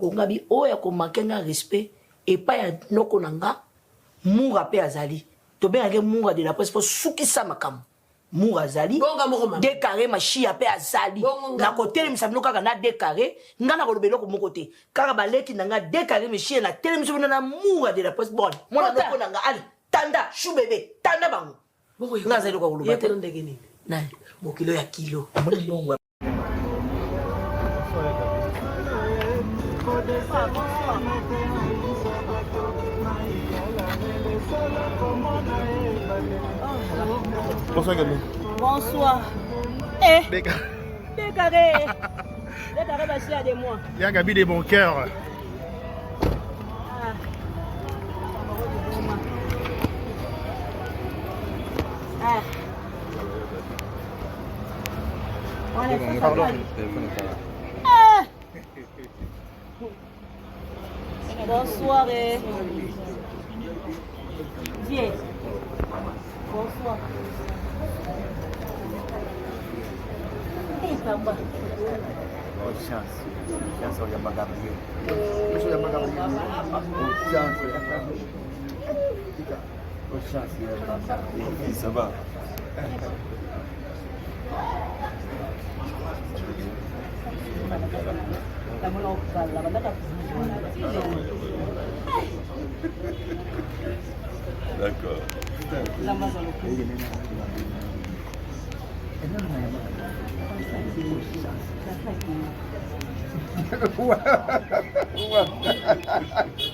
Kongabi oya ko makenga respect et pas ya noko nanga Moura pe azali. To be age Moura de la presse pour soukisa makam. Moura azali. Décaré ma chia pe azali. Na côté mi sabino kaka na décaré, ngana ko lobelo ko mon côté. Kaka baleki nanga décaré mi chia na tele mi sabino na Moura de la presse bon. Mona noko nanga ali. Tanda chou bébé, tanda bango. Ngazali ko lobelo. Yeko ndenge nini? Na Mokilo ya kilo. Bonsoir Gabi. Bonsoir. Décaré. Décaré Bachia de moi. Il y a Gabi des bons cœurs. Pardon. Bonsoir. Viens. Bonsoir. Papa. Oh, chance. Chance, on y a ma Gabriel. On y a ma Gabriel. Oh, chance. Oh, chance, il y a ma Gabriel. Ça va. D'accord.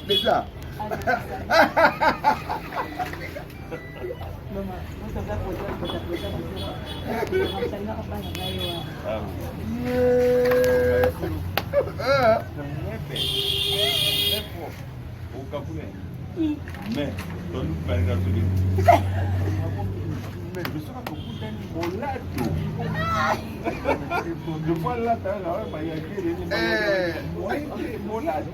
Déjà. Mais, donne-nous pas une gasoline. Mais je serai beaucoup d'un molade. Je vois là, il y a des molades.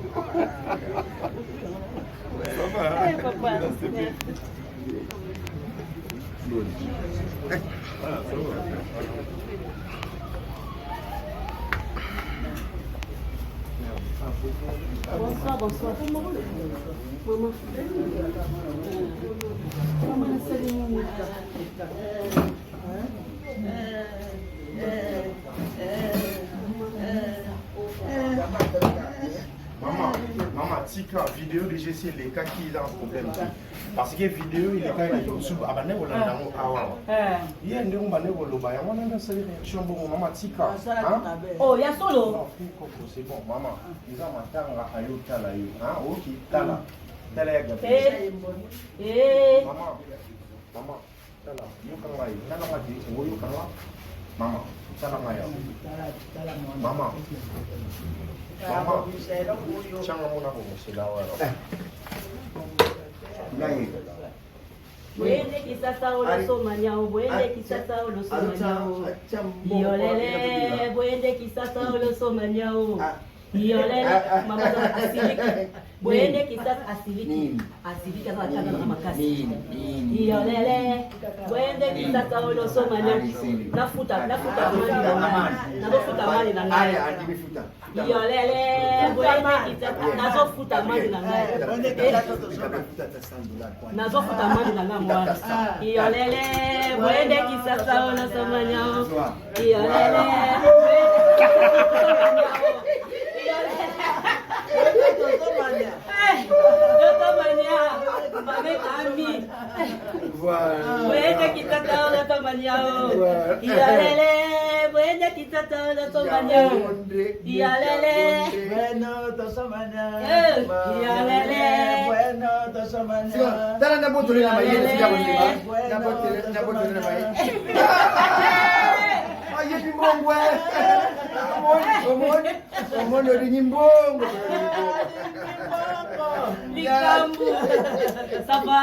Ça va, hein? Papa. C'est bien. Ah, ça va. Bonsoir, bonsoir. Maman. Maman, salut. Maman, tika vidéo de GC les cas qui a un problème. Parce que vidéo il est quand même YouTube abonné au landango awa. Il y a ndé on au loba ya wana na sali réaction bon maman tika. Oh, ya solo. Non, c'est bon maman. Ils ont matanga ayo tala yo. Hein, OK, tala. Tala ya gabi. Maman. Maman, tala. Yo kanga yo. Tala ma di, yo kanga. Maman, tala ma yo. Maman. Maman, changa mona ko musela wala. Ngai. Buende kisasa ulosomanyao, buende kisasa ulosomanyao. Yolele, buende kisasa ulosomanyao. Yolele, mama za asiliki. Buende kisasa asiliki. Asiliki za tanga na makasi. Yolele, buende kisasa ulosomanyao. Nafuta mali na mali. Nafuta mali na ngai. Yolele, buende kisasa nazofuta mali na ngai. Nazofuta mali na ngai mwana. Yolele, buende kisasa ulosomanyao. Yolele. Buende kitata la tomanyao. Yalele, buende kitata la tomanyao. Yalele, bueno tosomanyao. Yalele, bueno tosomanyao. Tala na boto na mai, sija bonima. Na boto na mai. Aye bimbongwe. Omono di nyimbongo. Likambu. Ça va?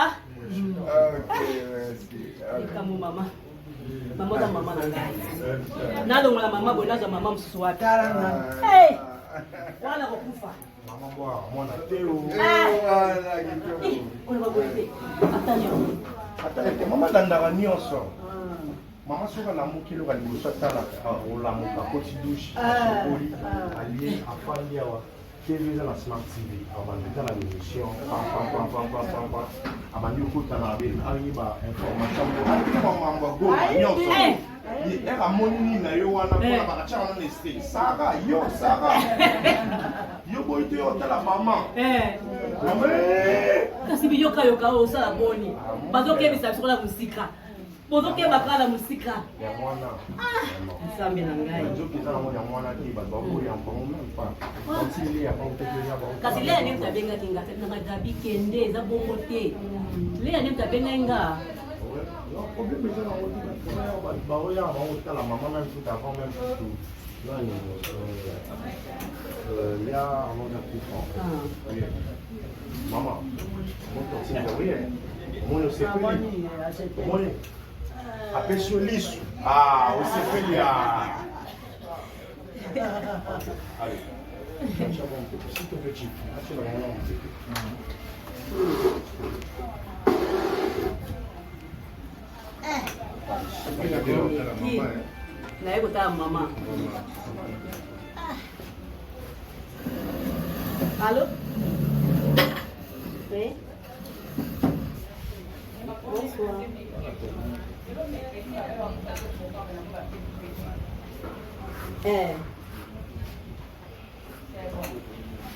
Ok, merci. Likambu mama. Mama za mama na ngai. Nalongola mama bonaza mama msusu wapi? Hey! Wana kukufa. Mama bwa mwana teo. Wala kitu. Ona babote. Attention. Ata mama dandaka nyonso. Mama soka la mukilo ka liboso tala olamuka koti douche sokoli alié afandi awa TV eza na Smart TV abandika na émission abandi okutana ayiba information mambo ya goma nyonso amoni nini na yo wana mpona bakatiaka wana na estate sara yo boyi te otala mama kasi biyokayoka oyo osala boni bazokebisa biso na mosika bozokebaka na mosika ya mwana nsambe na ngai ezokeza nango ya mwana te bato bakoyamba ngo même pas continue ya kasi leya nde moto abengaki nga na magabi kende eza bongo te leya nde moto abengai nga problème eza nango baoyaka bango otala mama même tout avant même tout Léa avant de plus maman mon petit rien mon osepeli mon apesio lisu osepeli allez s'il te plaît achète la maman naye kotala mama Allô? Oui? Bonsoir.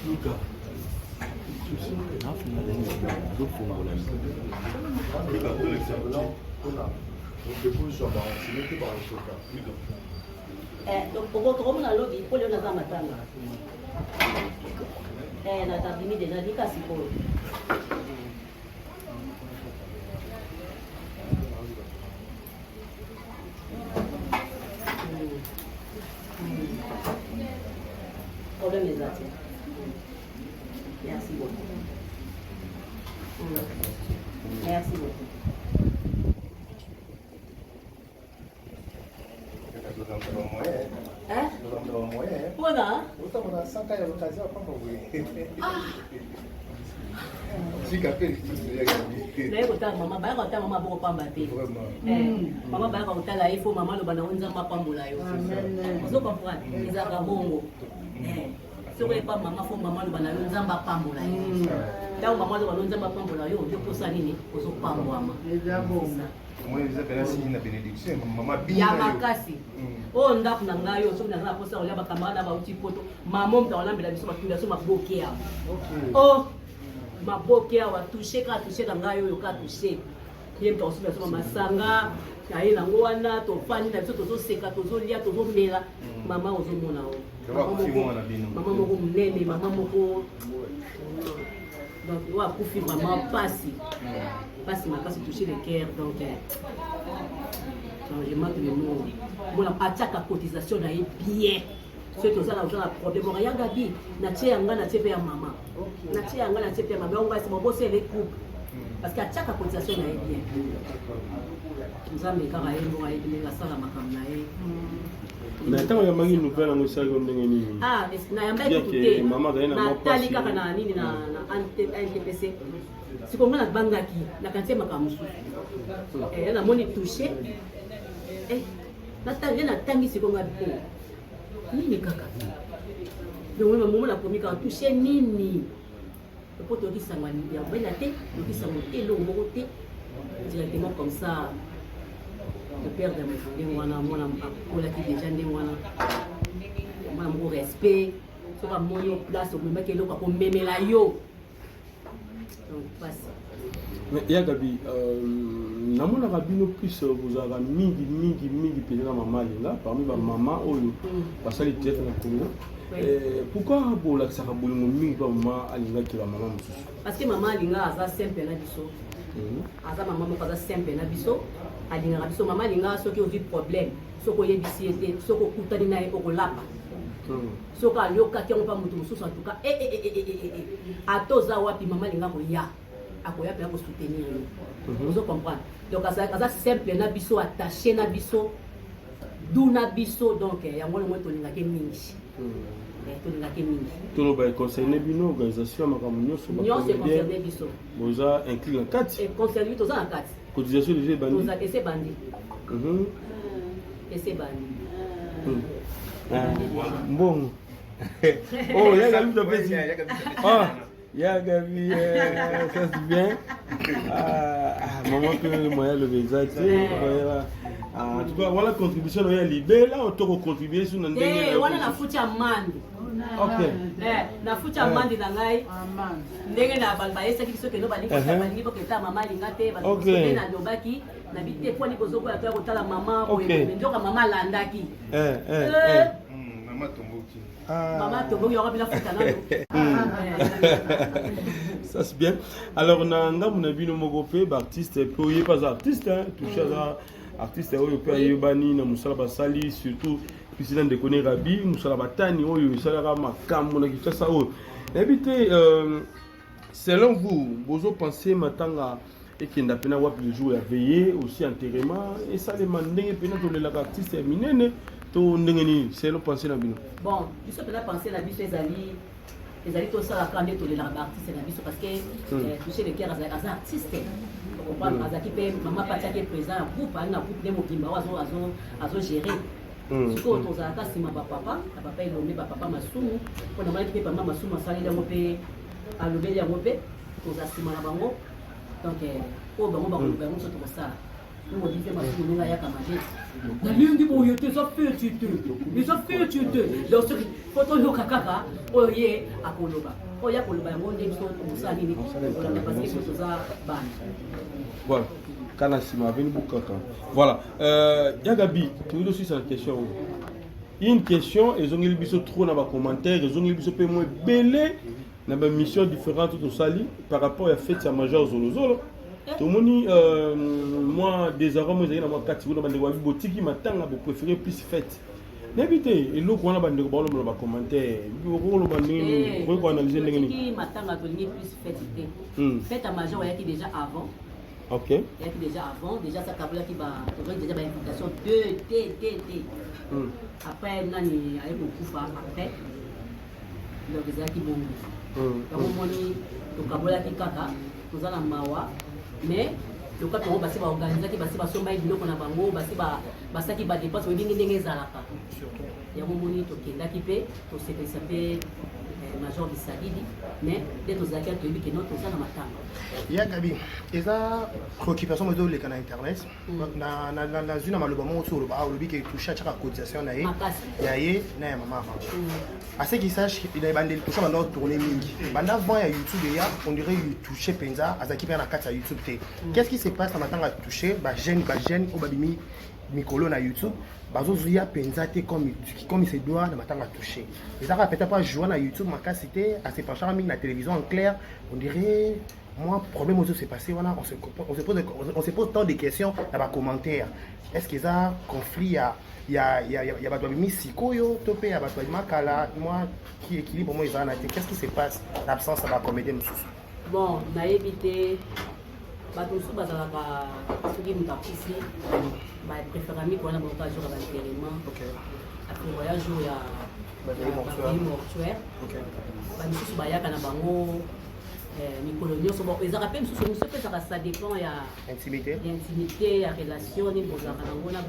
Luca. tokomona lobi mpo leo naza matanga natandimi deja lika sikoyo problème eza te merci beaucoup merci beaucoup Mpona? naye kotala mama bayaka kotala mama boko pamba te mama bayaka kotala ye fo mama aloba nango nzambe apambola yo ozo comprendre ezalaka bongo soko epa mama fo mama aloba na yo nzambe apambola yo ntango mama aloba na yo nzambe apambola yo yo posa nini ozopambwama ya makasi oyo ndako na ngai oyo soki naza na posa kolia bakamara na bauti poto mama moto akolambela biso matunda so maboke awa o maboke awa tushe kaka tushe na ngai oyo kaka tushe ye moto akosomi asoma masanga aye nango wana tofandi na biso tozoseka tozolia tozomela mama ozomona o mama moko monene mama moko donc oyo akufi vraiment pasi makasi toucher le cœur donc je manque le mot mona atiaka cotisation na ye bien soki ozala ozala problème oka yanga bi natie yanga natie mpe ya mama natie yanga natie mpe ya mama yango esi bobosele couple parce que atiaka cotisation na ye bien nzambe kaka ye mboka ye ndenge asala makambo na ye na ntango yambaki nouvelle yango esalaki ndenge nini nayambaki kutu te natali kaka na nini na ntpc sikonga nabangaki nakantie makambo mosusu namoni touche natangi sikonga po nini kaka momo nakomi kaka touche nini po tokisangwa yabena te tokisangwa te elongo moko te directement comme ça le père de ndenge wana mwana akolaki déjà ndenge wana mwana moko respect soki amoni yo place omemaki eloko akomemela yo Yagabi, namonaka bino plus bozalaka mingi peut-être mama alinga parmi bamama oyo basali tete na Congo. Pourquoi bolakisaka bolingo mingi pa mama alingaki bamama mosusu? Parce que mama alinga aza simple na biso aza mama moko aza simple na biso alingaka biso mama alinga soki ovi problème soki oyebisi ete soki okutani na ye okolapa soki alokaki yango mpa moto mosusu antuka ata oza wapi mama alinga koya akoya mpe akosoutenir yo ozo comprendre donc aza simple na biso attaché na biso du na biso donc yango longo tolingaki mingi tolingaki mingi toloba econcerne bino organisation ya makambo nyonso econcerne biso boza inclus na kati econcerne biso toza na kati cotisation déjà ebandi ese bandi ese bandi mbongo Oh, il y a Gabi qui fait ça. Ah, il y a Gabi, ça c'est bien. Maman peut moyen le visage. En tout cas, voilà la contribution de l'IB. Là, on peut contribuer sur notre dernier. On a foutu à Mande. Ok. Na foutu à Mande dans l'ail. Ndenge na balbaye ça qui se que nous balingi pour balingi pour que ta maman lingate ba ko na dobaki na bité pour ni kozoko ya ko tala maman ko ndoka maman landaki. Maman tomboki. Maman tomboki aura bila foutu na. Ça c'est bien. Alors on a un bino mogopé artiste pour y pas artiste hein, touché à artiste oyo pe yebani na musala basali surtout président de connaître Rabi musala batani oyo sala makambo na kitasa oyo. Habité selon vous bozo pensez matanga et qui n'a pas wapi le jour à veiller aussi enterrement et ça les mandenge pena to les artistes minene to ndengeni selon pensez na bino. Bon, biso pena penser na biso ezali tout ça la quand to les artistes na biso parce que toucher le cœur as artiste. comprendre azaki pe mama patiaki présent ya groupe ali na groupe nde mobimba oyo azo gérer sikoyo tozalaka nsima bapapa na papa elombe bapapa masumu mpo na malaki mpe papa masumu asaleli yango mpe alobeli yango mpe toza nsima na bango donc oyo bango bakoloba yango so tokosala modi mpe masumu ndenge ayaka mabe nalingi boyo te eza feti te donc soki po toyoka kaka oyo ye akoloba oyo akoloba yango nde biso tokosala nini kolanda parce que toza bana. Voilà. Kanasima, venu Boukaka. Voilà. Yagabi, tu veux aussi sur la question. Une question, ils ont eu le trop dans les commentaires, ils ont eu le moins belé dans des missions différentes au Sali par rapport à la fête à Major Zolozolo. Tout le monde, moi, des arômes, j'ai dans ma carte, vous avez des boutiques qui m'attendent, vous préférez plus fête. N'évitez, et nous, on a des commentaires, vous pouvez analyser les gens. Qui m'attendent plus fête. Fête à Major, il y a déjà avant. Ok. Il y a déjà avant, déjà ça Kabula qui va déjà une invitation de après nani avec beaucoup après le déjà qui bon. Comme moni to Kabula qui kaka toza na mawa mais le cas on va se organiser qui va se passer mai biloko na bango ba ça qui va dépenser ndenge ezalaka. Ya moni to kenda qui pe to se Major Bisalidi mais dès nos accueils to que notre ça na matanga. Ya Gabi, eza préoccupation de les canaux internet na zuna maloba mo sur le ba lobi que toucher chaque cotisation na ye ya ye na ya mama à ce qui sache il a bandé tout ça maintenant tourner mingi banda avant ya YouTube ya on dirait il toucher penza azaki pe na kata YouTube te qu'est-ce qui se passe na matanga toucher ba jeune au babimi mikolo na YouTube bazozuya penza te comme il se doit na matanga toucher et ça peut-être pas jouer na YouTube makasité à se pencher en la télévision en clair on dirait moi problème aussi s'est passé voilà on se pose tant de questions dans les commentaires est-ce que ça conflit il y a battu mi sikoyo topé ya battu makala moi qui équilibre moi ils en a qu'est-ce qui se passe l'absence de la comédie bon na éviter battu sous bazalaka soki mutapisi ba préférami pour la montage à l'enterrement OK après voyage ya mortuaire OK ba misusu bayaka na bango Nicolas Nyos, ils rappellent ça dépend de l'intimité, la relation, de la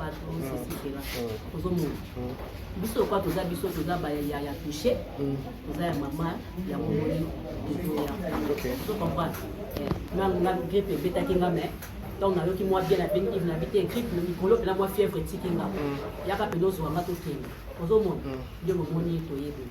biso kwa toza biso toza ba ya toucher toza ya mama ya momoni OK tu comprends na grippe beta kinga mais donc na yoki moi bien na benki na bité grippe le micro na moi fièvre tikinga ya ka peloso wa mato kinga ozo mon de momoni to yebe.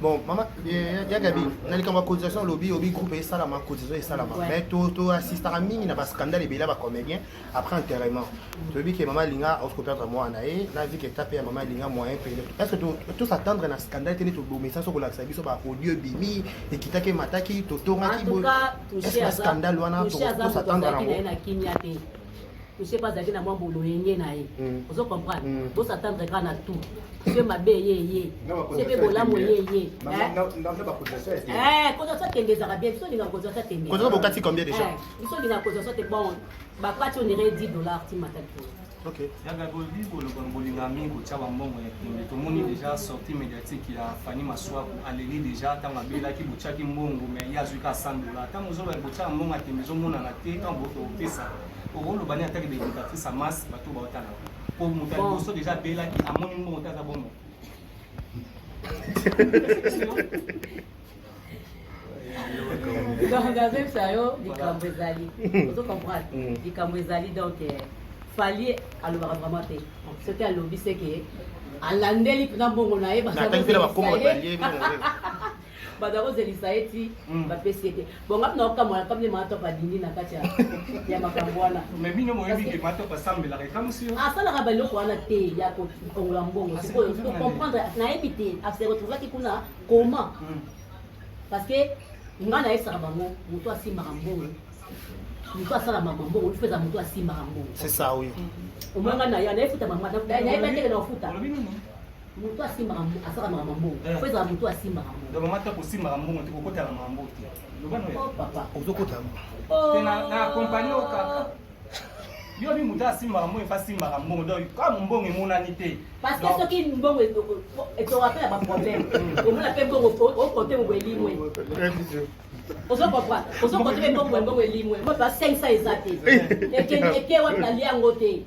Bon, maman, ya Gabi, nali kama cotisation lobby obi groupe et ça la cotisation et ça la mais to assiste à mingi na ba scandale bela ba comédien après enterrement. Tu dis que maman linga on se perdre moi nae, na vie que taper maman linga moyen payer. Est-ce que tout s'attendre na scandale télé to message sur la sabiso ba audio bimi et kitake mataki to tonga ki bo. Est-ce que scandale wana to s'attendre na je sais pas zaki na mwa bolo yenge na ye ozo comprendre bo s'attendre quand na tout c'est ma bé ye c'est be bola mo ye quand ça tenge za bien so linga quand ça tenge quand ça bokati combien déjà so linga quand ça te bon ba kati on irait $10 ti mataki. OK. Ya Gabi pour le Bongolinga mingo tcha bambongo ya kimbe to moni déjà sortie médiatique ya Fanny Maswa aleli déjà tant abela ki butchaki mbongo mais ya zuka $100 tant mozo ba butcha mbongo atembe zo mona na te quand boto pesa au le bani attaque des éducatrices à masse bateau ba otala pour muta boso déjà bela ki amoni mbongo tata bongo Donc, dans un sérieux, likambo ezali. Vous comprenez? Likambo ezali, donc, fallait alors vraiment te. Ce qu'elle lobby, c'est que à l'andeli pour n'abongo na ye badako zelisa eti bapesi ete bon ngap na okamwana comme les mato badindi na kati ya makambo wana mais bino moyebi ke mato basambelaka ekamusi yo asalaka baloko wana te ya kokongola mbongo sikoyo comprendre nayebi te ase retrouvaki kuna comment parce que nga nayebisaka bango moto asimbaka mbongo moto asalaka mbongo ofeza moto asimbaka mbongo c'est ça oui omwanga na ya nayefuta mama nayeba teke na ofuta moto asimbaka asalaka mbongo ofeza moto asimbaka mbongo donc mata kosimbaka mbongo te kokotala mambo te lobano ya papa ozokotama te na accompagner o kaka yo bi moto asimbaka mbongo efa simbaka mbongo donc kama mbongo emonani te parce que soki mbongo etowapela baproblème omona mpe mbongo okote mbongo elimwe ozokote mpe mbongo elimwe moto 500 eza te eke wati nali yango te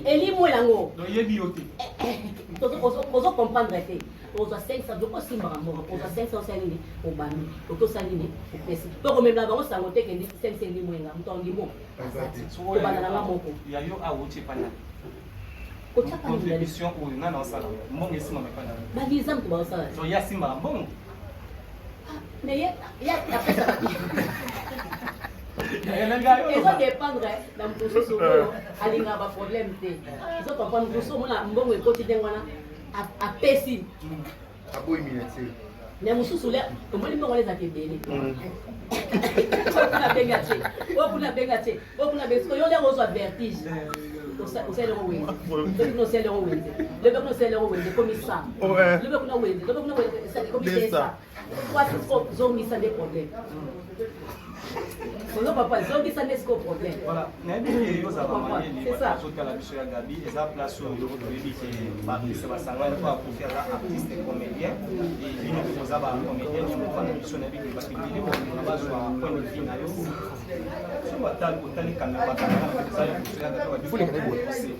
elimwe yango yebi yo te ozokomprendre te ozwa 500 okosimbaka mbongo ozwa 500 osalini obami okosalini opesi mpo komemela bango sango te kendi 500 elimwenga moto ondimo obanda nanga moko ya yo awuti epana kotiaka contribution oyo nana osala mbongo esimbama epana baliza moto baosala so ye asimbaka mbongo mais ye apesaka ezodépendre na moto mosusu oyo alingaka baproblème te ezokomprendre mosusu omona mbongo ekoti ndenge wana apesi aboyimina te mais mosusu le omoni mbongo ezaka ebele okuna benga te okuna benga te okuna benga yo ndenge ozwa vertige osaleloko wenze lobe osaleloko wenze lobe osaleloko wenze komi sa lobe kuna wenze lobe kuna wenze komi tesa kwasi zongisa nde problème ozo papa zongisa nde siko problème voilà nayebi ke yozala mayele azotala biso ya gabi eza place oyo toyebi ke baartiste basangani po akofi aza artiste comédien bino mpe koza bacomédien nyongo wana biso nayebi ke bapibili na bazwa point de vue na yo so batali kotali kamera bakangana eza liboso ya gabi babikose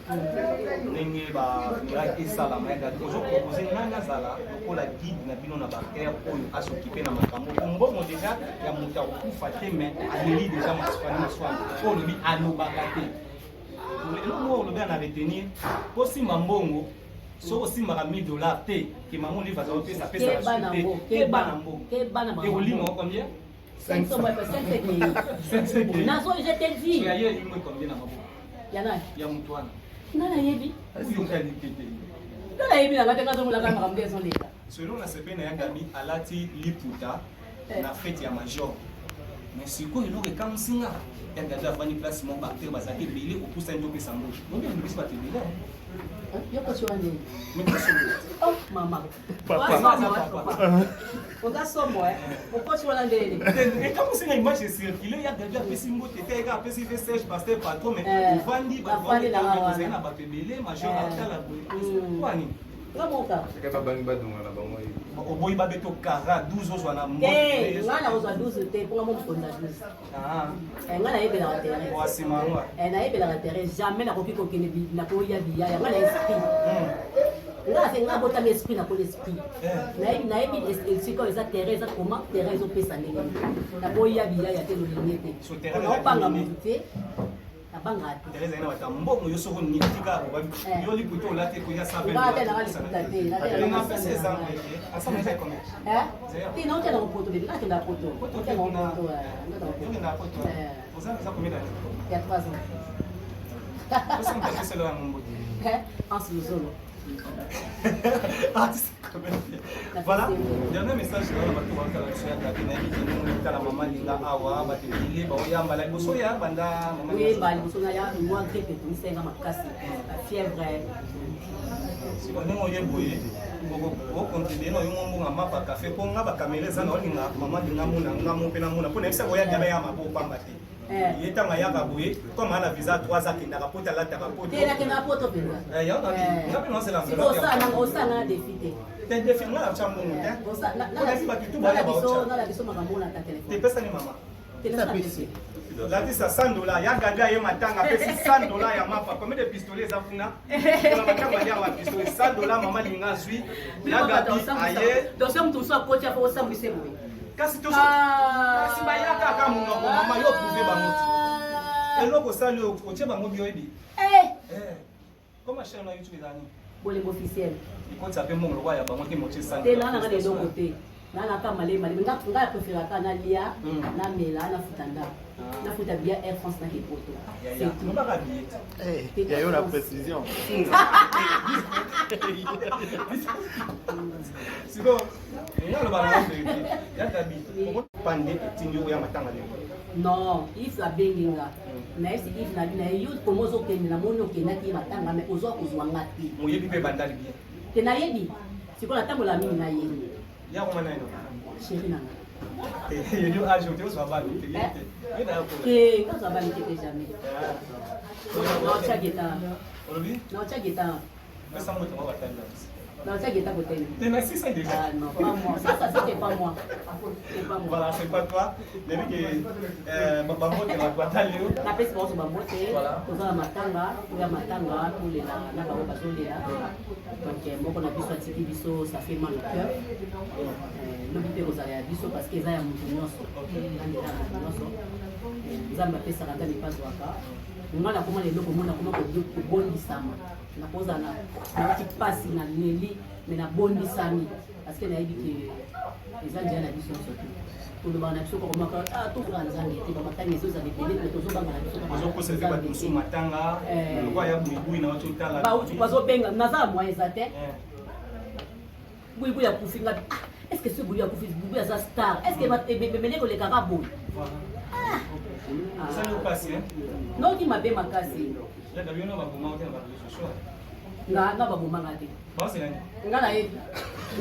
ndenge bamiraki esalama ya gabi ozopropose nani azala lokola guide na bino na batere oyo asokipe na makambo ombongo deja ya moto akokufa te mais aleli deja masifani maswani oyo olobi alobaka te eloko oyo olobi ana retenir mpo simba mbongo soki osimbaka $1000 te ke mama olive aza opesa apesaka su te kebana mbongo ekolima combien 500 nazo je te dis ya ye limwe combien na maboko ya nani ya moto wana nana yebi oyokali te te nana yebi na ngate ngazomulaka makambo ezoleka selon na sepe na ya gabi alati liputa na fete ya major mais sikoyo eloko ekamusinga ya gabi afandi place moko baacteur bazalaki ebele kopusa nde opesa mbongo nonge andokisi bato ebele yokosowa ndeni mama oza somo okosi wana ndeni ekamusinga image ecircule ya gabi apesi mbote te eka apesi fe serge pasteur patron mais ovandi ozali na bato ebele major atala boye wani oboyi babeto kara 12 ozwa na nga na ozwa 12 te mponga mo mokonza 12 nga nayebelaka terrain oasimangwa nayebelaka terrain jamais nakoki kokende nakoya biyaya nga na esprit nga botami esprit nakola esprit nayebi esika oyo eza terrain eza comment terrain ezopesa ndenge nakoya biyaya te lolinge te naopanga motu te Tereza ina wata mbongo yo soko ni tika yo liputo olate ko ya sabe ba te na liputa te na te na pesa eza asa meza combien ti na utela ko poto bebe na tenda poto poto te na poto na poto oza za combien d'années ya 3 ans osa mpa selo ya mbongo en solo voilà dernier message na bato bakala biso ya gabi nayebi ke tala mama linga awa batebile baoyambala liboso ya banda oyeba liboso na ya mwa gripe etonisenga makasi fièvre siko ndenge oye boye okontribue na oyongo mbonga mapa kafe mpo nga bakamera eza na olinga mama linga mona ngamo mpe namona mpo nayebisa koya gabe ya mabo pamba te ye ntango ayaka boye comme ana visa 3 ans akendaka poto alataka potoelakendaka poto mpenza nga mpe naosela osala defi te defi nga na tya mbongo te nala biso makambo na ta telefone tepesani mama Là, c'est $100. Il y a Gabi à Yamatanga, $100 à Mapa. Combien de pistolets ça fout là? $100, maman Linga Zui. Il y a Gabi ailleurs. Donc, si on touche à côté, il faut s'embrouiller. Kasi to kasi bayaka kaka munoko mama yo prouver bamuti eloko sali otie bango bioyebi comment chaîne na YouTube ezani bolingo officiel ikonza pe mongo lokwa ya bango te motie sali te na ngale dongo te na na kama le mali nga préférer ka na lia na mela na futanda na futa bien Air France na Kipoto c'est tout ba billet il y a eu la précision c'est bon il y a le ballon de il y a Gabi pande tinyo ya matanga le non if la benginga na if na bina youth comme zo kende na mono kende ki matanga mais ozo kozwa ngati moyebi pe bandali bien te na yebi sikola tambola mingi na yebi ya ko mana ino chéri na il y a ajouté au savoir il y a quand ça va n'était jamais non tchageta non tchageta mais ça monte moi batalla non tchageta côté t'es na 600 déjà ah non pas moi ça c'était pas moi c'est pas moi voilà c'est pas toi depuis que maman te la batalla na pesi ba so ba mote toza matanga ya matanga pour les na ba ba so les donc moko na biso atiki biso ça fait mal au cœur lobi pe kozala biso parce que eza ya mutu nyonso andika nyonso nzambe apesaka nzambe epazwaka ngana koma lelo komona koma kobondisama nakozala nawaki pasi na leli me nabondisami parce que nayebi ke eza nzela na biso nyonso te kolobaka na biso kokomaka tofula nzambe te bamatanga ezo ezala ebele me tozobanga na biso bazokoseleka bato mosusu matanga lokwa ya buibui na batotala bazobenga nazala mwa eza te buibui akufi nga est-ce que ce buibui akufi buibui aza star est-ce que bemene kolekaka boye ça nous passe hein non qui mabe makasi ya gabi ona baboma ote na ba réseaux sociaux nga babomanga te ba c'est nani nga na yebi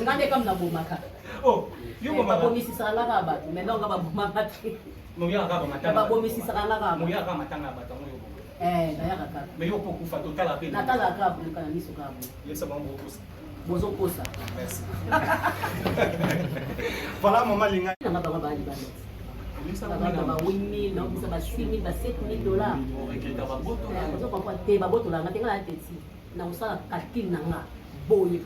nga nde kam nabomaka oh yo bomaka babomisisaka nga kaka bato mais non nga babomanga te moya kaka matanga babomisisaka nga kaka moya kaka matanga bato moyo nayaka kaka mais yo pokufa totala pe natalaka kaka boleka na miso kaka boye yesa bango bokosa bozokosa merci voilà maman linga nanga bango baali bane babaka ba 8000 naobisa ba 6000 ba 7000 dollars ozokompa te babotolanga te nga na teti na kosala kalkile na nga boye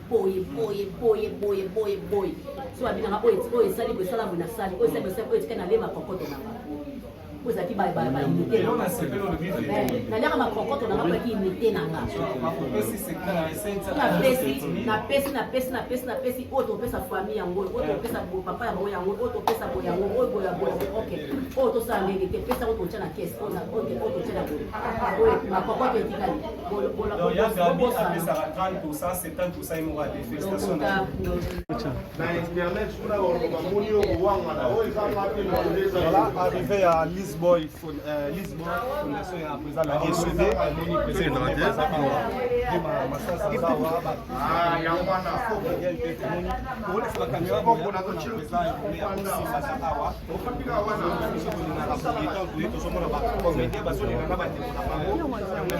so babinanga oyo esali boye esala boye nasali oyo esali boye oyo etika nalema kokoto nanga oyo ezalaki baimite naliaka makokoto nanga boyaki imite nanga napesi oyo topesa famille yango oyo topesa papa ya bango yango oyo topesa boye yango oyo boya ok oyo tosala ndenge te pesa oyo totya na kese oyo totya na boye oyo makokoto etikali na internet kuna bamoni yo kowangana oyo eza voilà arrivé à Lisboa fondation ya président la RSD amoni président de la masasa zawa yango wana kolefaka kamera kuna président ya kosimba za awa ofapika wana biso kolingaka boye tanto ye tozomona bakomete bazolingaka bandeko na bango yango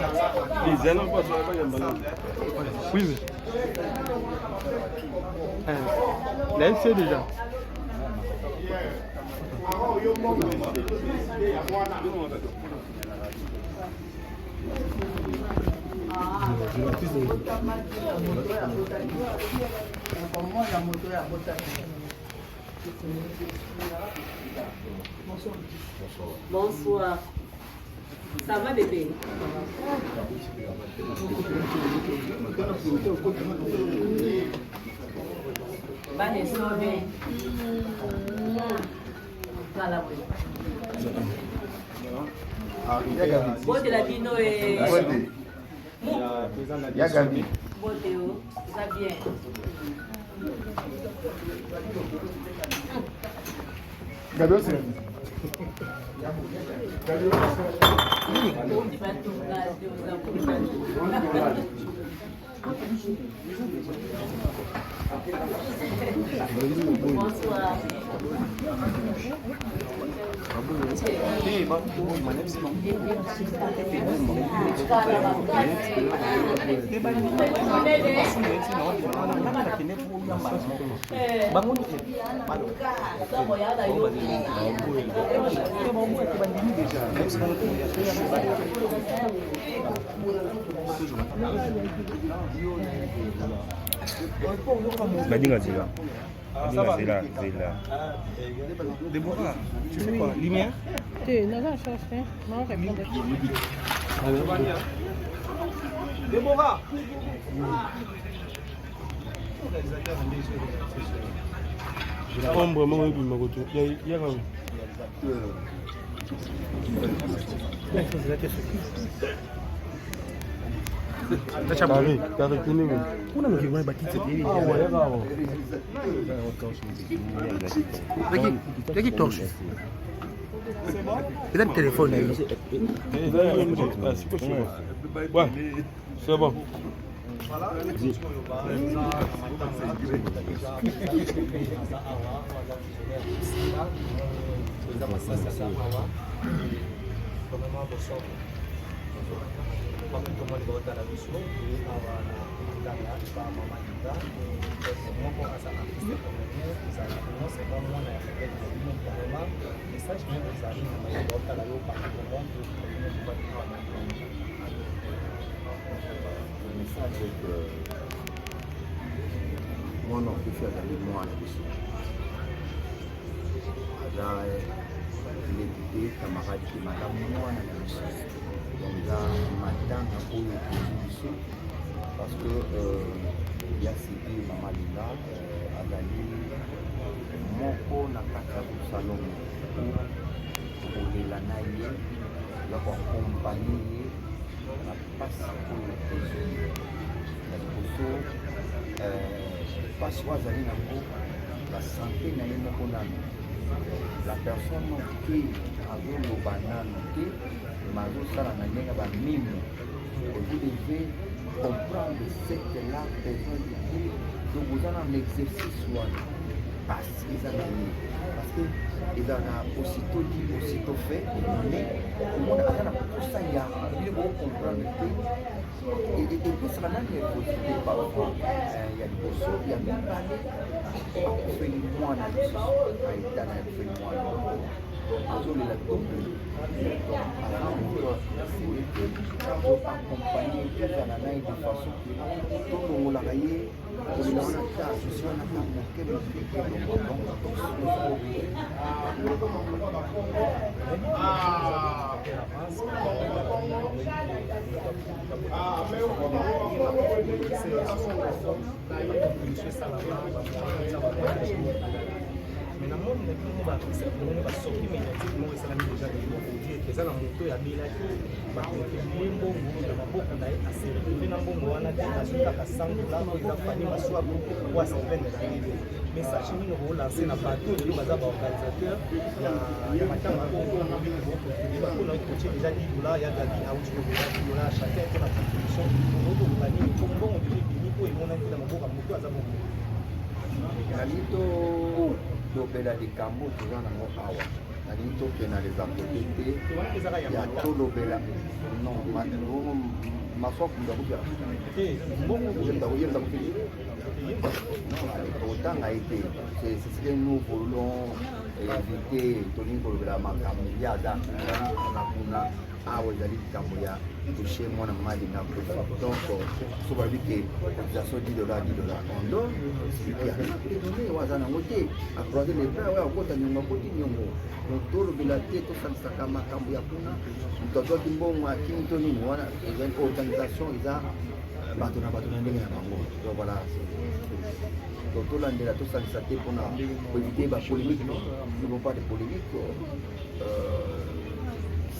na izana kwa sababu ya mbala oui là c'est déjà Bonsoir. Ça va bébé? Bane sobe. Kala boy. Bote la bino ya Gabi bote o, ça bien. Gabi aussi Bonsoir. Badinga Zila. Déborah, tu fais quoi? Lumière? Déborah! Ombre, maman, il m'a retourné. Il y a c'est bon. Mon officier a donné moi la mission. Il était camarade qui m'a donné moi la mission. Donc là, maintenant, on a parce que il y a cité Maman Linda, Adali, Moko Nakaka Salon, pour les Lanaïe, la compagnie, la passe pour le président. Parce que la santé n'a pas la personne qui a le banane, qui m'a dit vous devez comprendre ce qu'elle a besoin de dire. Donc vous avez un exercice parce qu'ils ont aussitôt dit, aussitôt fait, mais on a pour ça, il faut comprendre que et puis ça va être positif parfois. Il y a des choses, il y a même pas de fait les mois dans le sens, il y a fait les mois dans le double. Alors, pour accompagner tout ça de façon que tout le monde l'a rayé, je suis en attente de quel mais dans le monde, on va sortir médiatiquement et ça l'a mis déjà des mots pour dire que ça la moto ya bilaki ba ko limbo na maboko na assez retrouvé na mbongo wana tena suka ka sango la ko za fani maswa kwa semaine na hivi message ni ko lancer na bateau de baza ba organisateur ya matanga ko na bibo ko na ko déjà dit là ya gadi a uti ko là chacun a sa contribution pour auto bani ko mbongo bini ko imona na maboko moto azabo Nalito lobela likambo toza nango awa nalingi tokena les activités ya tolobela non maswaku ndakuya otanga ete c'est ce que nous voulons éviter tolingi kolobela makambo ya aza na kuna awa ezali likambo ya touché mwana mali na kufa donc so balobi ke cotisation $10 on donne celui waza nango te acroiser les bras oyo akota nyongo akoti nyongo donc tolobela te tosalisaka makambo ya kuna moto azwaki mbongo akimi to nini wana ezali organisation eza bato na ndenge na bango donc voilà donc tolandela tosalisa te mpona koéviter bapolémique non pas de polémique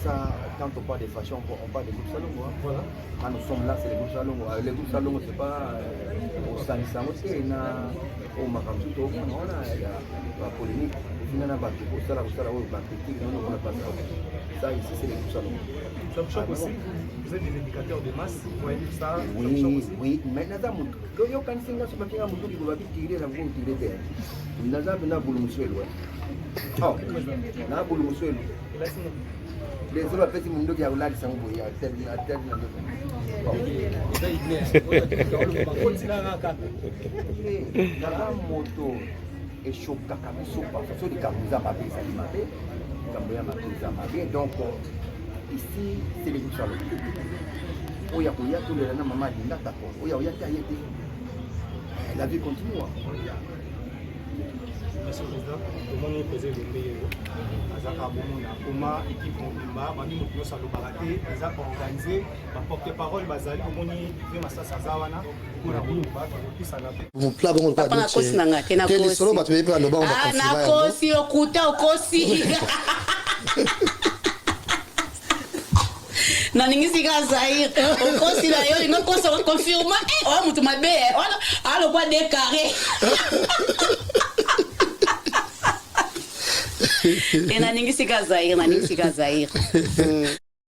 ça, quand on parle de fashion, on parle de groupe Salongo. Voilà. Quand nous sommes là, c'est le groupe Salongo. Le groupe Salongo, c'est pas au Sanisamo, c'est au Makamsuto, on a la polémique. Au final, on a battu pour ça, on a critique, on a pas ça. Ici, c'est le groupe Salongo. Ça vous choque aussi? Vous êtes des éducateurs de masse, vous voyez ça? Oui, mais quand on a un single, on a tiré la voie, on a tiré. On a un Oh, na bulu muswelo. Les autres petits mundu qui a roulé sans bout, il y a tel na moto eshoka kabisa parce que kamuza mabé ça mabé kamuya mabé mabé donc ici c'est les salons oya koya tout le na maman linda tako oya ta yete la vie continue. Monsieur le Président, comment nous faisons le meilleur? Azaka Bomona, comment équipe Mobimba, Mami Mokino Salobarate, Azaka organisé, ma porte-parole Bazali, comment nous faisons ça Zawana, pour la Bomba, pour ça la paix. Mon plat bon pas de kosi na ngate na kosi. Solo ba tuwe pa no ba on ah na kosi okuta okosi. Na ningisi ka Zaire. Okosi na yo ngo kosa confirma oh mutu mabe. Alo pas décarré. Na ningisi ka Zaire.